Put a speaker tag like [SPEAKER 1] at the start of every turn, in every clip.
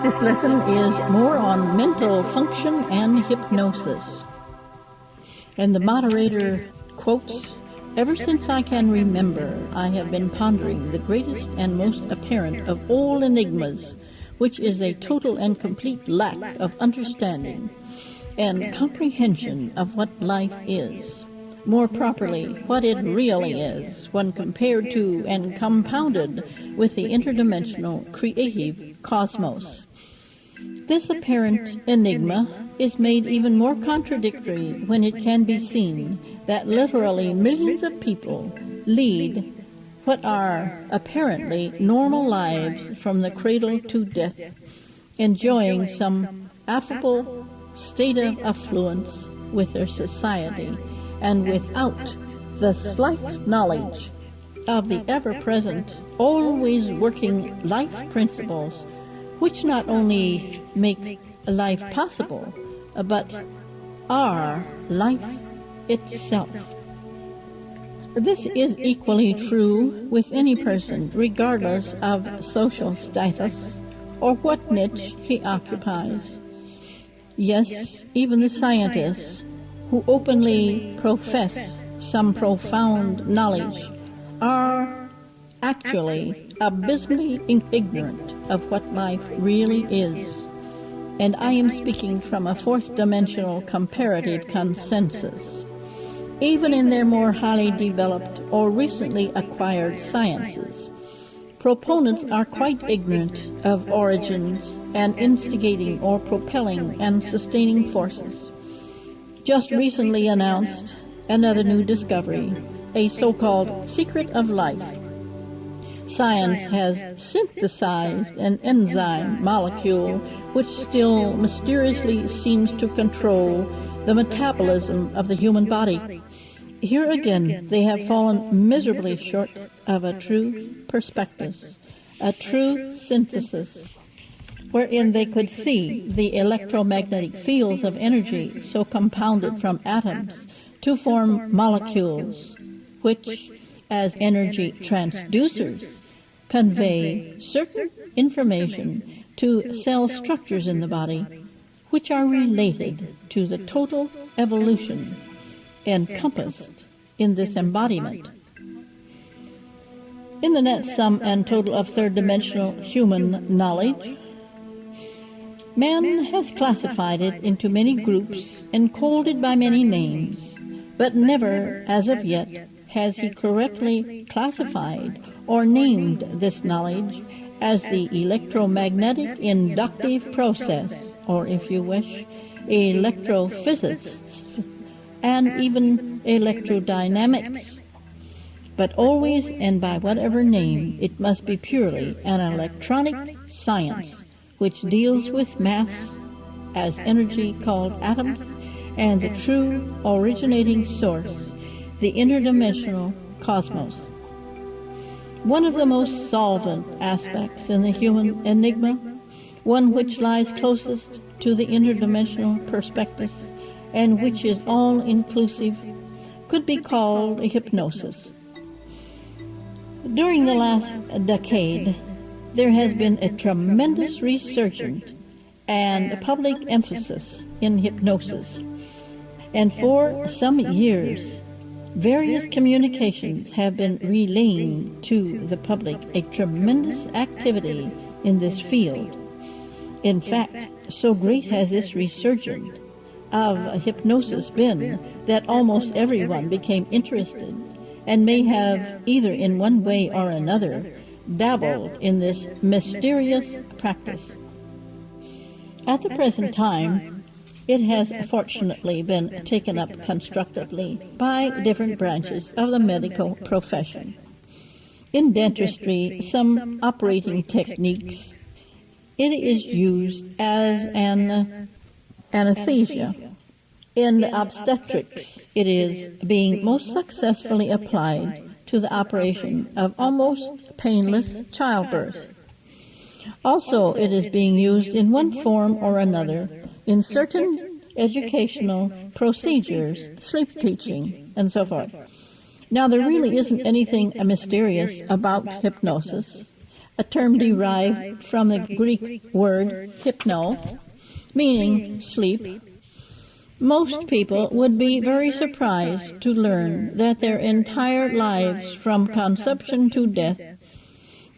[SPEAKER 1] This lesson is more on mental function and hypnosis. And the moderator quotes, "Ever since I can remember, I have been pondering the greatest and most apparent of all enigmas, which is a total and complete lack of understanding and comprehension of what life is. More properly, what it really is when compared to and compounded with the interdimensional creative cosmos. This apparent enigma is made even more contradictory when it can be seen that literally millions of people lead what are apparently normal lives from the cradle to death, enjoying some affable state of affluence with their society, and without the slight knowledge of the ever-present, always working life principles which not only make life possible, but are life itself." This is equally true with any person, regardless of social status or what niche he occupies. Yes, even the scientists who openly profess some profound knowledge are actually abysmally ignorant of what life really is. And I am speaking from a fourth-dimensional comparative consensus. Even in their more highly developed or recently acquired sciences, proponents are quite ignorant of origins and instigating or propelling and sustaining forces. Just recently announced another new discovery, a so-called secret of life. Science has synthesized an enzyme molecule which still mysteriously seems to control the metabolism of the human body. Here again, they have fallen miserably short of a true prospectus, a true synthesis, wherein they could see the electromagnetic fields of energy so compounded from atoms to form molecules, which, as energy transducers, convey certain information to cell structures in the body, which are related to the total evolution encompassed in this embodiment. In the net sum and total of third-dimensional human knowledge, man has classified it into many groups and called it by many names, but never, as of yet, has he correctly classified or named this knowledge as the electromagnetic inductive process, or if you wish, electrophysicists, and even electrodynamics. But always and by whatever name, it must be purely an electronic science which deals with mass as energy called atoms and the true originating source, the interdimensional cosmos. One of the most solvent aspects in the human enigma, one which lies closest to the interdimensional prospectus and which is all-inclusive, could be called a hypnosis. During the last decade, there has been a tremendous resurgence and public emphasis in hypnosis, and for some years, various communications have been relaying to the public a tremendous activity in this field. In fact, so great has this resurgence of hypnosis been that almost everyone became interested and may have either in one way or another dabbled in this mysterious practice. At the present time, it has fortunately been taken up constructively by different branches of the medical profession. In dentistry, some operating techniques, it is used as an anesthesia. In obstetrics, it is being most successfully applied to the operation of almost painless childbirth. Also, it is being used in one form or another in certain educational procedures, sleep teaching, and so forth. Now, there really isn't anything mysterious about hypnosis. a term derived from the Greek word hypno, meaning sleep. Most people would be very surprised to learn that their entire lives from conception to death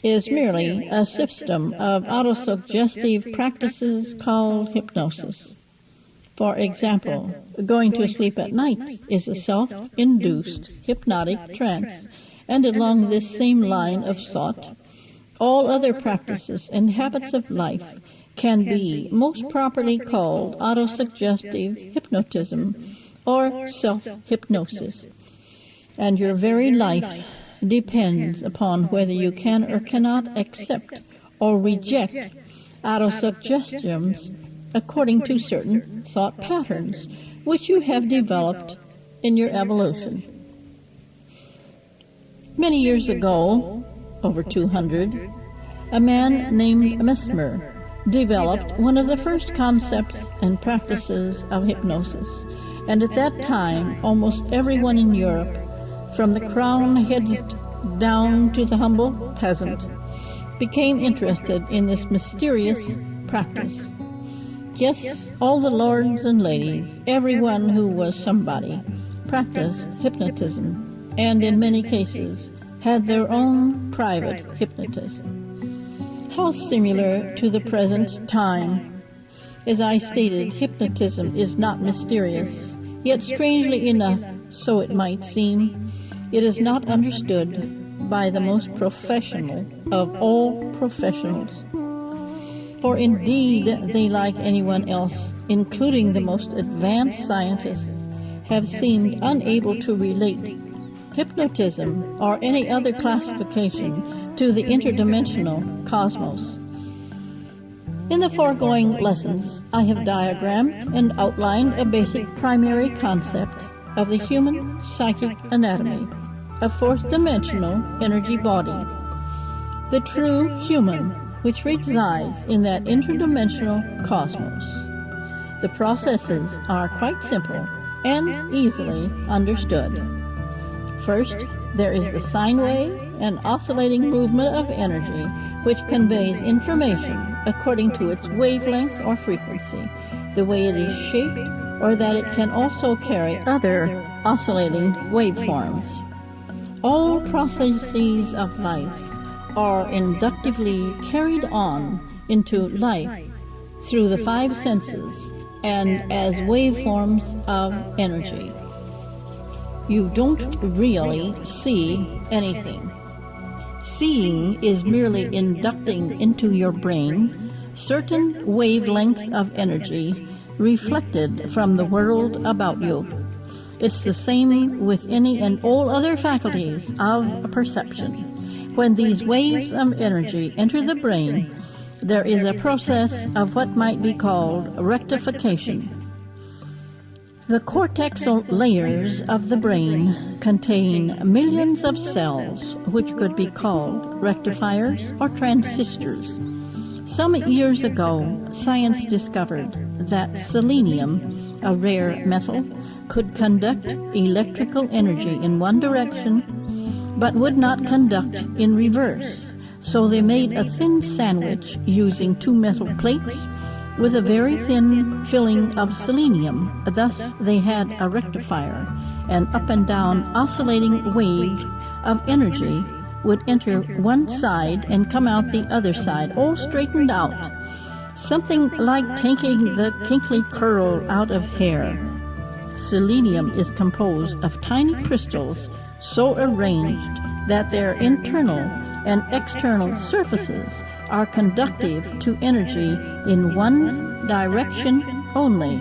[SPEAKER 1] is merely a system of autosuggestive practices called hypnosis. For example, going to sleep at night is a self-induced hypnotic trance, and along this same line of thought, all other practices and habits of life can be most properly called autosuggestive hypnotism or self-hypnosis. And your very life depends upon whether you can or cannot accept or reject autosuggestions according to certain thought patterns which you have developed in your evolution. Many years ago, over 200, a man named Mesmer developed one of the first concepts and practices of hypnosis, and at that time almost everyone in Europe, from the crowned heads down to the humble peasant, became interested in this mysterious practice. Yes, all the lords and ladies, everyone who was somebody, practiced hypnotism, and in many cases had their own private hypnotist. How similar to the present time. As I stated, hypnotism is not mysterious, yet strangely enough, so it might seem, it is not understood by the most professional of all professionals. For indeed, they, like anyone else, including the most advanced scientists, have seemed unable to relate hypnotism or any other classification to the interdimensional cosmos. In the foregoing lessons, I have diagrammed and outlined a basic primary concept of the human psychic anatomy, a fourth-dimensional energy body, the true human, which resides in that interdimensional cosmos. The processes are quite simple and easily understood. First, there is the sine wave, an oscillating movement of energy which conveys information according to its wavelength or frequency, the way it is shaped, or that it can also carry other oscillating waveforms. All processes of life are inductively carried on into life through the five senses and as waveforms of energy. You don't really see anything. Seeing is merely inducting into your brain certain wavelengths of energy reflected from the world about you. It's the same with any and all other faculties of perception. When these waves of energy enter the brain, there is a process of what might be called rectification. The cortexal layers of the brain contain millions of cells which could be called rectifiers or transistors. Some years ago, science discovered that selenium, a rare metal, could conduct electrical energy in one direction but would not conduct in reverse. So they made a thin sandwich using two metal plates with a very thin filling of selenium. Thus they had a rectifier. An up and down oscillating wave of energy would enter one side and come out the other side, all straightened out. Something like taking the kinkly curl out of hair. Selenium is composed of tiny crystals so arranged that their internal and external surfaces are conductive to energy in one direction only.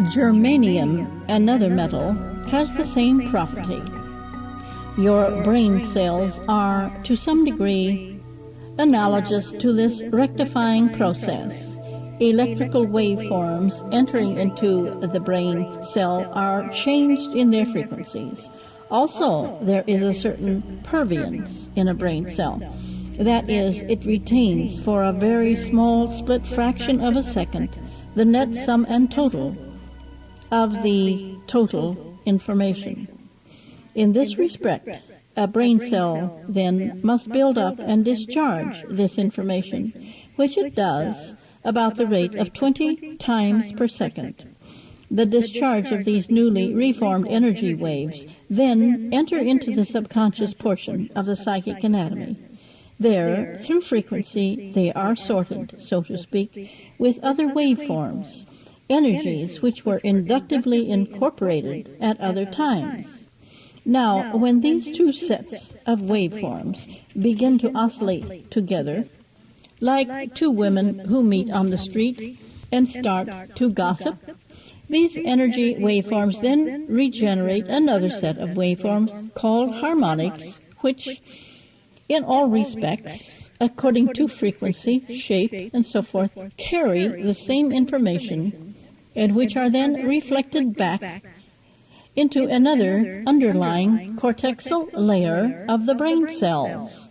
[SPEAKER 1] Germanium, another metal, has the same property. Your brain cells are, to some degree, analogous to this rectifying process. Electrical waveforms entering into the brain cell are changed in their frequencies. Also, there is a certain perviance in a brain cell. That is, it retains for a very small split fraction of a second the net sum and total of the total information. In this respect, A brain cell, then, must build up and discharge this information, which it does about the rate of 20 times per second. The discharge of these newly reformed energy waves then enter into the subconscious portion of the psychic anatomy. There, through frequency, they are sorted, so to speak, with other waveforms, energies which were inductively incorporated at other times. Now, when these two sets of waveforms begin to oscillate together, like two women who meet on the street and start to gossip, these energy waveforms then regenerate another set of waveforms called harmonics, which, in all respects, according to frequency, shape, and so forth, carry the same information, and which are then reflected back into another underlying cortexal layer of the brain cells.